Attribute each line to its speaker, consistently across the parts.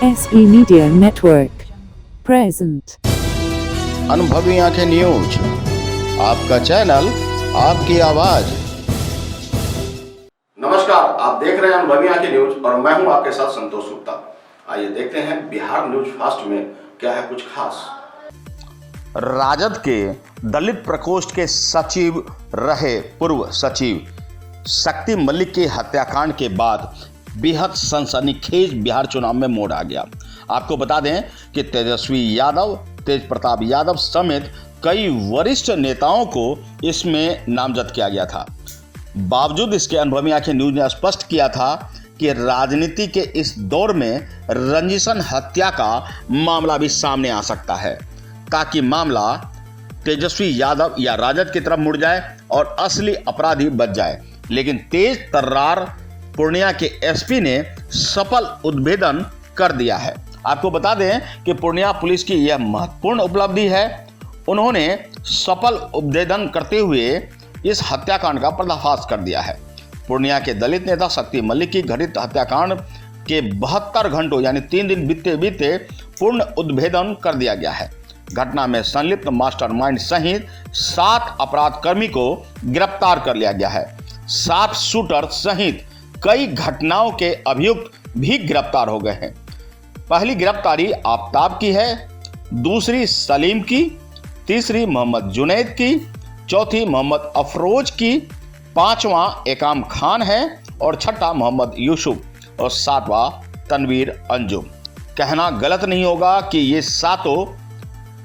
Speaker 1: SE Media Network present
Speaker 2: अनुभवी आंखें news, आपका चैनल, आपकी आवाज।
Speaker 3: नमस्कार, आप देख रहे हैं अनुभवी आंखें न्यूज और मैं हूं आपके साथ संतोष गुप्ता। आइए देखते हैं बिहार न्यूज फास्ट में क्या है कुछ खास।
Speaker 2: राजद के दलित प्रकोष्ठ के सचिव रहे पूर्व सचिव शक्ति मलिक के हत्याकांड के बाद बेहद सनसनीखेज बिहार चुनाव में मोड़ आ गया। आपको बता दें कि तेजस्वी यादव, तेज प्रताप यादव समेत कई वरिष्ठ नेताओं को इसमें नामजद किया गया था। बावजूद इसके अनुभवी आंखें न्यूज ने स्पष्ट किया था कि राजनीति के इस दौर में रंजिशन हत्या का मामला भी सामने आ सकता है, ताकि मामला तेजस्वी यादव या राजद की तरफ मुड़ जाए और असली अपराधी बच जाए। लेकिन तेज तर्रार पूर्णिया के एसपी ने सफल उद्भेदन कर दिया है। आपको बता दें कि पूर्णिया पुलिस की यह महत्वपूर्ण उपलब्धि है। उन्होंने सफल उद्भेदन करते हुए इस हत्याकांड का पर्दाफाश कर दिया है। पूर्णिया के दलित नेता शक्ति मलिक की घटित हत्याकांड के 72 घंटों यानी 3 दिन बीते बीते पूर्ण उद्भेदन कर दिया गया है। घटना में संलिप्त मास्टरमाइंड सहित 7 अपराध कर्मी को गिरफ्तार कर लिया गया है। 7 शूटर सहित कई घटनाओं के अभियुक्त भी गिरफ्तार हो गए हैं। पहली गिरफ्तारी आफ्ताब की है, दूसरी सलीम की, तीसरी मोहम्मद जुनैद की, चौथी मोहम्मद अफरोज की, 5वां एकाम खान है और 6ठा मोहम्मद यूसुफ और 7वां तनवीर अंजुम। कहना गलत नहीं होगा कि ये 7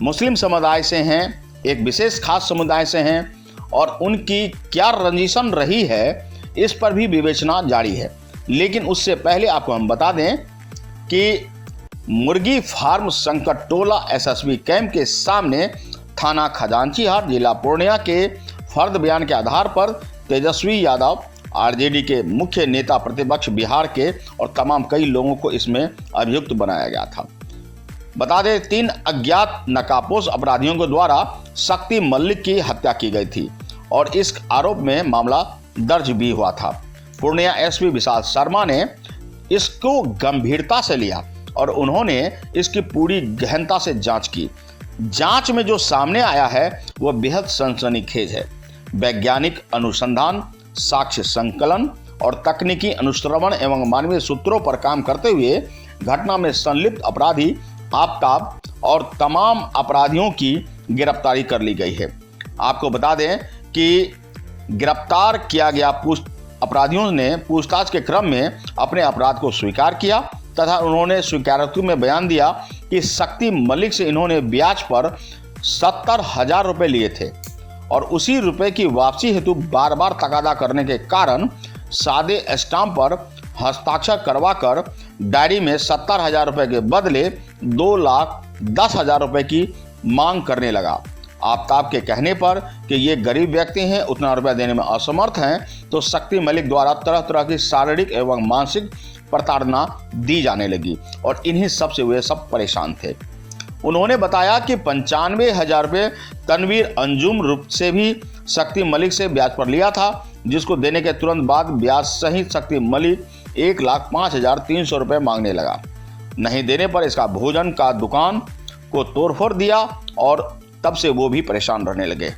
Speaker 2: मुस्लिम समुदाय से हैं, एक विशेष खास समुदाय से हैं और उनकी क्या रंजिशन रही है इस पर भी विवेचना जारी है। लेकिन उससे पहले आपको हम बता दें कि मुर्गी फार्म संकट टोला एसएसबी कैंप के सामने थाना खजांचीहाट जिला पूर्णिया के फर्द बयान के आधार पर तेजस्वी यादव, आरजेडी के मुख्य नेता प्रतिपक्ष बिहार के और तमाम कई लोगों को इसमें अभियुक्त बनाया गया था। बता दें 3 अज्ञात नकाबपोश अपराधियों के द्वारा शक्ति मलिक की हत्या की गई थी और इस आरोप में मामला दर्ज भी हुआ था। पूर्णिया एसपी विशाल शर्मा ने इसको गंभीरता से लिया और उन्होंने इसकी पूरी गहनता से जांच की। जांच में जो सामने आया है वह बेहद सनसनीखेज है। वैज्ञानिक अनुसंधान, साक्ष्य संकलन और तकनीकी अनुश्रवण एवं मानवीय सूत्रों पर काम करते हुए घटना में संलिप्त अपराधी आफ्ताब और तमाम अपराधियों की गिरफ्तारी कर ली गई है। आपको बता दें कि गिरफ्तार किया गया अपराधियों ने पूछताछ के क्रम में अपने अपराध को स्वीकार किया तथा उन्होंने स्वीकारोक्ति में बयान दिया कि शक्ति मलिक से इन्होंने ब्याज पर 70,000 रुपये लिए थे और उसी रुपए की वापसी हेतु बार बार तकादा करने के कारण सादे स्टाम्प पर हस्ताक्षर करवाकर डायरी में 70,000 रुपये के बदले 2,10,000 रुपये की मांग करने लगा। आफ्ताब के कहने पर कि ये गरीब व्यक्ति हैं, उतना रुपया देने में असमर्थ हैं, तो शक्ति मलिक द्वारा तरह तरह की शारीरिक एवं मानसिक प्रताड़ना दी जाने लगी और इन्हीं सब से वे सब परेशान थे। उन्होंने बताया कि 95,000 रुपये तनवीर अंजुम रूप से भी शक्ति मलिक से ब्याज पर लिया था, जिसको देने के तुरंत बाद ब्याज सहित शक्ति मलिक 1,05,300 रुपये मांगने लगा। नहीं देने पर इसका भोजन का दुकान को तोड़फोड़ दिया और तब से वो भी परेशान रहने लगे।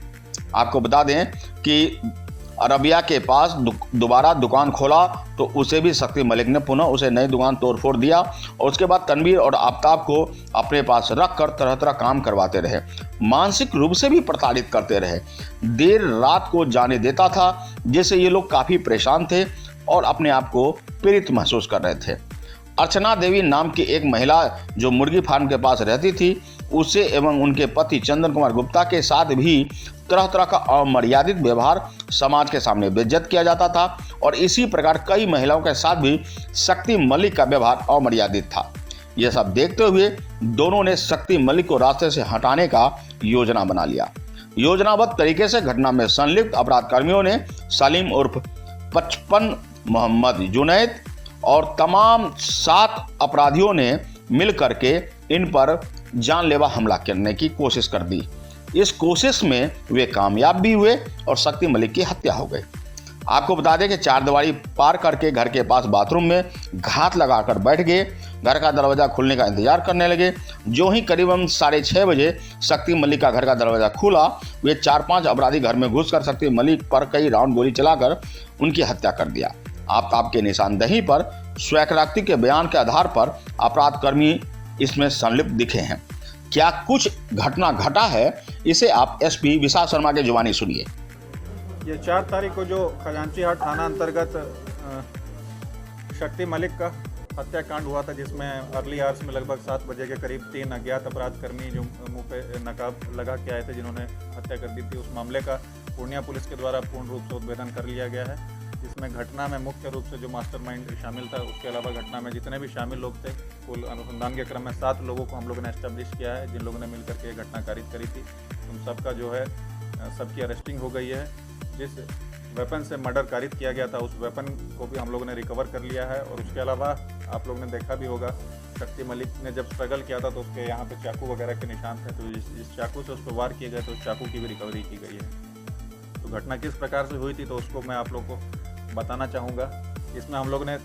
Speaker 2: आपको बता दें कि अरबिया के पास दोबारा दुकान खोला तो उसे भी शक्ति मलिक ने पुनः उसे नई दुकान तोड़फोड़ दिया और उसके बाद तनवीर और आफ्ताब को अपने पास रखकर तरह तरह काम करवाते रहे, मानसिक रूप से भी प्रताड़ित करते रहे। देर रात को जाने देता था, जिससे ये लोग काफ़ी परेशान थे और अपने आप को पीड़ित महसूस कर रहे थे। अर्चना देवी नाम की एक महिला जो मुर्गी फार्म के पास रहती थी, उसे एवं उनके पति चंदन कुमार गुप्ता के साथ भी तरह तरह का अमर्यादित व्यवहार समाज के सामने बेइज्जत किया जाता था और इसी प्रकार कई महिलाओं के साथ भी शक्ति मलिक का व्यवहार अमर्यादित था। यह सब देखते हुए दोनों ने शक्ति मलिक को रास्ते से हटाने का योजना बना लिया। योजनाबद्ध तरीके से घटना में संलिप्त अपराध कर्मियों ने सलीम उर्फ 55, मोहम्मद जुनैद और तमाम 7 अपराधियों ने मिल करके इन पर जानलेवा हमला करने की कोशिश कर दी। इस कोशिश में वे कामयाब भी हुए और शक्ति मलिक की हत्या हो गई। आपको बता दें कि चारदीवारी पार करके घर के पास बाथरूम में घात लगाकर बैठ गए। घर का दरवाजा खुलने का इंतजार करने लगे। जो ही करीबन 6:30 बजे शक्ति मलिक का घर का दरवाजा खुला, वे 4-5 अपराधी घर में घुसकर शक्ति मलिक पर कई राउंड गोली चलाकर उनकी हत्या कर दिया। आफ्ताब के निशानदेही पर स्वयं के बयान के आधार पर अपराधकर्मी इसमें संलिप्त दिखे हैं। क्या कुछ घटना घटा है, इसे आप एसपी विशाल शर्मा के जुबानी सुनिए।
Speaker 4: ये 4 तारीख को जो खजांची हाट थाना अंतर्गत शक्ति मलिक का हत्याकांड हुआ था, जिसमें अर्ली आवर्स में लगभग 7 बजे के करीब 3 अज्ञात अपराधकर्मी जो मुंह पे नकाब लगा के आए थे, जिन्होंने हत्या कर दी थी, उस मामले का पूर्णिया पुलिस के द्वारा पूर्ण रूप से उद्भेदन कर लिया गया है। जिसमें घटना में मुख्य रूप से जो मास्टरमाइंड शामिल था, उसके अलावा घटना में जितने भी शामिल लोग थे, कुल अनुसंधान के क्रम में 7 लोगों को हम लोगों ने एस्टेब्लिश किया है, जिन लोगों ने मिलकर के ये घटना कारित करी थी। उन सबका जो है सबकी अरेस्टिंग हो गई है। जिस वेपन से मर्डर कारित किया गया था, उस वेपन को भी हम लोगों ने रिकवर कर लिया है। और उसके अलावा आप लोगों ने देखा भी होगा, शक्ति मलिक ने जब स्ट्रगल किया था तो उसके यहाँ पे चाकू वगैरह के निशान थे, तो जिस चाकू से उस पर वार किए गए तो उस चाकू की भी रिकवरी की गई है। तो घटना किस प्रकार से हुई थी, तो उसको मैं आप लोग को बताना चाहूँगा। इसमें हम लोग ने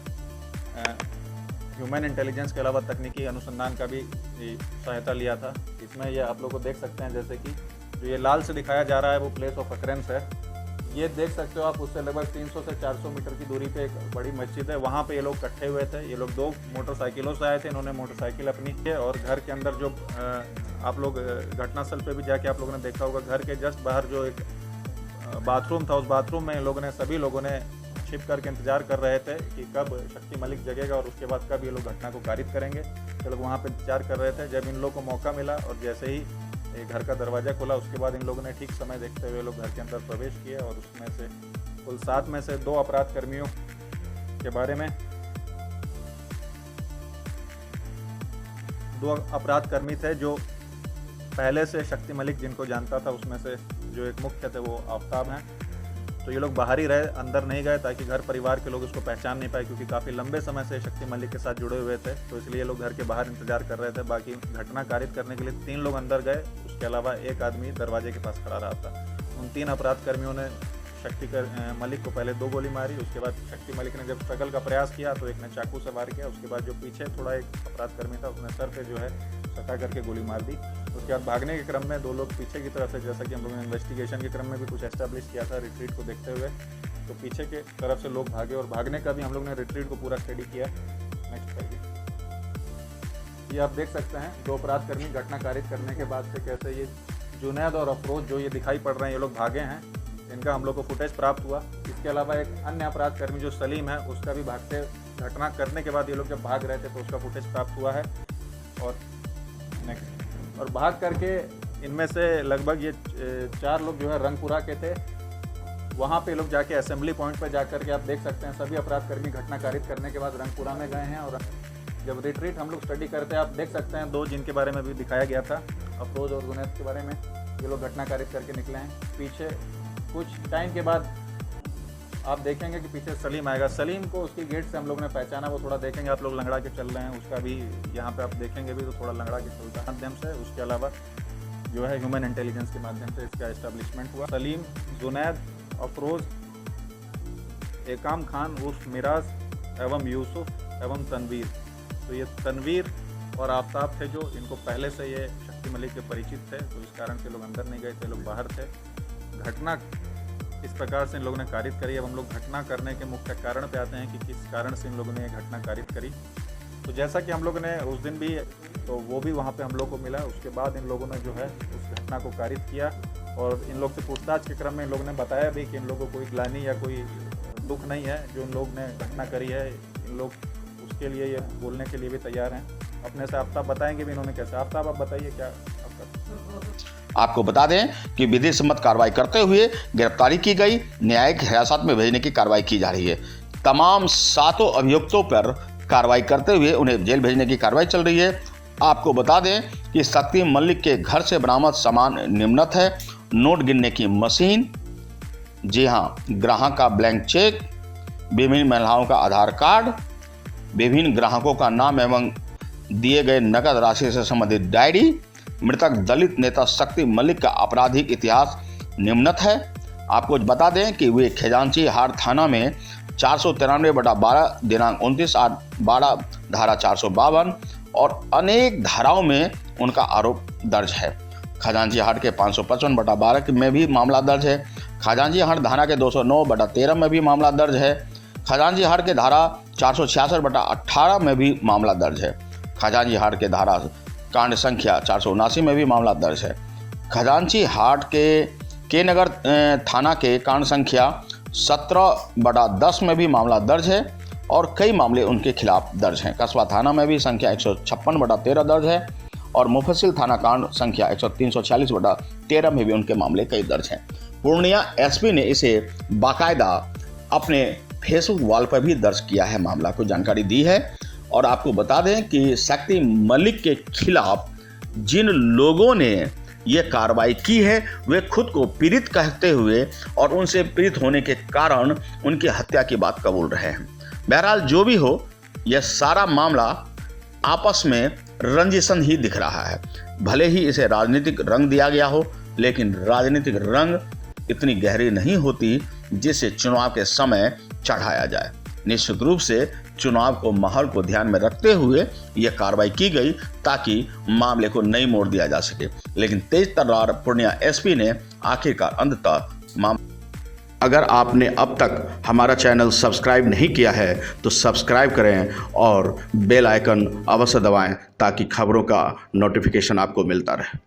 Speaker 4: ह्यूमन इंटेलिजेंस के अलावा तकनीकी अनुसंधान का भी सहायता लिया था। इसमें ये आप लोग को देख सकते हैं, जैसे कि जो ये लाल से दिखाया जा रहा है वो प्लेस ऑफ अकरेंस है। ये देख सकते हो आप, उससे लगभग 300 से 400 मीटर की दूरी पे एक बड़ी मस्जिद है, वहाँ पे ये लोग इकट्ठे हुए थे। ये लोग 2 मोटरसाइकिलों से आए थे। इन्होंने मोटरसाइकिल अपनी है और घर के अंदर जो आप लोग घटनास्थल पे भी जाके आप लोगों ने देखा होगा, घर के जस्ट बाहर जो एक बाथरूम था, उस बाथरूम में इन लोगों ने सभी लोगों ने छिप करके इंतजार कर रहे थे कि कब शक्ति मलिक जगेगा और उसके बाद कब ये लोग घटना को कारित करेंगे। ये लोग वहाँ पे इंतजार कर रहे थे। जब इन लोगों को मौका मिला और जैसे ही घर का दरवाज़ा खुला, उसके बाद इन लोगों ने ठीक समय देखते हुए लोग घर के अंदर प्रवेश किए और उसमें से कुल 7 में से 2 अपराध कर्मियों के बारे में 2 अपराध कर्मी थे जो पहले से शक्ति मलिक जिनको जानता था, उसमें से जो एक मुख्य थे वो आफ्ताब हैं। तो ये लोग बाहर ही रहे, अंदर नहीं गए, ताकि घर परिवार के लोग उसको पहचान नहीं पाए, क्योंकि काफ़ी लंबे समय से शक्ति मलिक के साथ जुड़े हुए थे। तो इसलिए लोग घर के बाहर इंतजार कर रहे थे। बाकी घटना कारित करने के लिए 3 लोग अंदर गए, उसके अलावा एक आदमी दरवाजे के पास खड़ा रहा था। उन 3 अपराध कर्मियों ने शक्ति मलिक को पहले 2 गोली मारी। उसके बाद शक्ति मलिक ने जब स्ट्रगल का प्रयास किया तो एक ने चाकू से वार किया। उसके बाद जो पीछे थोड़ा एक अपराध कर्मी था, उसने सर पे जो है सटा करके गोली मार दी। उसके बाद भागने के क्रम में 2 लोग पीछे की तरफ से, जैसा कि हम लोगों ने इन्वेस्टिगेशन के क्रम में भी कुछ एस्टेब्लिश किया था रिट्रीट को देखते हुए, तो पीछे के तरफ से लोग भागे और भागने का भी हम लोग ने रिट्रीट को पूरा स्टडी किया। नेक्स्ट करिए। ये आप देख सकते हैं 2 अपराध कर्मी घटना कारित करने के बाद से कैसे ये जुनैद और अफरोज जो ये दिखाई पड़ रहे हैं, ये लोग भागे हैं। इनका हम लोग को फुटेज प्राप्त हुआ। इसके अलावा एक अन्य अपराध कर्मी जो सलीम है, उसका भी भागते घटना करने के बाद ये लोग जब भाग रहे थे तो उसका फुटेज प्राप्त हुआ है। और नेक्स्ट, और भाग करके इनमें से लगभग ये 4 लोग जो है रंगपुरा के थे। वहाँ पे लोग जाके असेंबली पॉइंट पे जाकर के आप देख सकते हैं सभी अपराध कर्मी घटना कारित करने के बाद रंगपुरा में गए हैं। और जब रिट्रीट हम लोग स्टडी करते हैं, आप देख सकते हैं 2 जिनके बारे में भी दिखाया गया था, अफरोज और जुनैद के बारे में, ये लोग घटना कारित करके निकले हैं। पीछे कुछ टाइम के बाद आप देखेंगे कि पीछे सलीम आएगा। सलीम को उसकी गेट से हम लोग ने पहचाना, वो थोड़ा देखेंगे आप लोग लंगड़ा के चल रहे हैं, उसका भी यहाँ पे आप देखेंगे भी तो थोड़ा लंगड़ा के चलता है माध्यम से। उसके अलावा जो है ह्यूमन इंटेलिजेंस के माध्यम से इसका एस्टेब्लिशमेंट हुआ। सलीम, जुनैद, अफरोज, एकाम खान उर्फ मिराज एवं यूसुफ एवं तनवीर। तो ये तनवीर और आफ्ताब थे जो इनको पहले से ये शक्ति मलिक के परिचित थे, तो इस कारण से लोग अंदर नहीं गए थे, लोग बाहर थे। घटना इस प्रकार से इन लोगों ने कारित करी। अब हम लोग घटना करने के मुख्य कारण पे आते हैं कि किस कारण से इन लोगों ने ये घटना कारित करी। तो जैसा कि हम लोगों ने उस दिन भी, तो वो भी वहाँ पे हम लोग को मिला। उसके बाद इन लोगों ने जो है उस घटना को कारित किया और इन लोग से पूछताछ के क्रम में इन लोगों ने बताया भी कि इन लोगों को कोई ग्लानि या कोई दुख नहीं है जो इन लोग ने घटना करी है। इन लोग उसके लिए ये बोलने के लिए भी तैयार हैं। अपने से आफ्ताब बताएंगे भी इन्होंने कैसे। आफ्ताब आप बताइए क्या आपका।
Speaker 2: आपको बता दें कि विधि सम्मत कार्रवाई करते हुए गिरफ्तारी की गई, न्यायिक हिरासत में भेजने की कार्रवाई की जा रही है। तमाम 7 अभियुक्तों पर कार्रवाई करते हुए उन्हें जेल भेजने की कार्रवाई चल रही है। आपको बता दें कि शक्ति मलिक के घर से बरामद सामान निम्नत है: नोट गिनने की मशीन, जी हाँ, ग्राहक का ब्लैंक चेक, विभिन्न महिलाओं का आधार कार्ड, विभिन्न ग्राहकों का नाम एवं दिए गए नकद राशि से संबंधित डायरी, मृतक दलित नेता शक्ति मलिक का आपराधिक इतिहास निम्नत है। आपको बता दें कि वे खजांची हाट थाना में 493/12 दिनांक 29/8/12 धारा 452 और अनेक धाराओं में उनका आरोप दर्ज है। खजांची हाट के 555/12 में भी मामला दर्ज है। खजांची हाट थाना के 209/13 में भी मामला दर्ज है। खजांची हाट के धारा 466/18 में भी मामला दर्ज है। खजांची हाट के धारा कांड संख्या 479 में भी मामला दर्ज है। खजांची हाट के नगर थाना के कांड संख्या 17/10 में भी मामला दर्ज है और कई मामले उनके खिलाफ दर्ज हैं। कस्बा थाना में भी संख्या 156/13 दर्ज है और मुफस्सिल थाना कांड संख्या 346/13 में भी उनके मामले कई दर्ज हैं। पूर्णिया एसपी ने इसे बाकायदा अपने फेसबुक वॉल पर भी दर्ज किया है, मामला को जानकारी दी है। और आपको बता दें कि शक्ति मलिक के खिलाफ जिन लोगों ने ये कार्रवाई की है वे खुद को पीड़ित कहते हुए और उनसे पीड़ित होने के कारण उनकी हत्या की बात कबूल रहे हैं। बहरहाल जो भी हो, यह सारा मामला आपस में रंजिशन ही दिख रहा है। भले ही इसे राजनीतिक रंग दिया गया हो, लेकिन राजनीतिक रंग इतनी गहरी नहीं होती जिसे चुनाव के समय चढ़ाया जाए। निश्चित रूप से चुनाव को माहौल को ध्यान में रखते हुए यह कार्रवाई की गई ताकि मामले को नई मोड़ दिया जा सके। लेकिन तेज तर्रार पूर्णिया एसपी ने आखिरकार अंततः अगर आपने अब तक हमारा चैनल सब्सक्राइब नहीं किया है तो सब्सक्राइब करें और बेल आइकन अवश्य दबाएं ताकि खबरों का नोटिफिकेशन आपको मिलता रहे।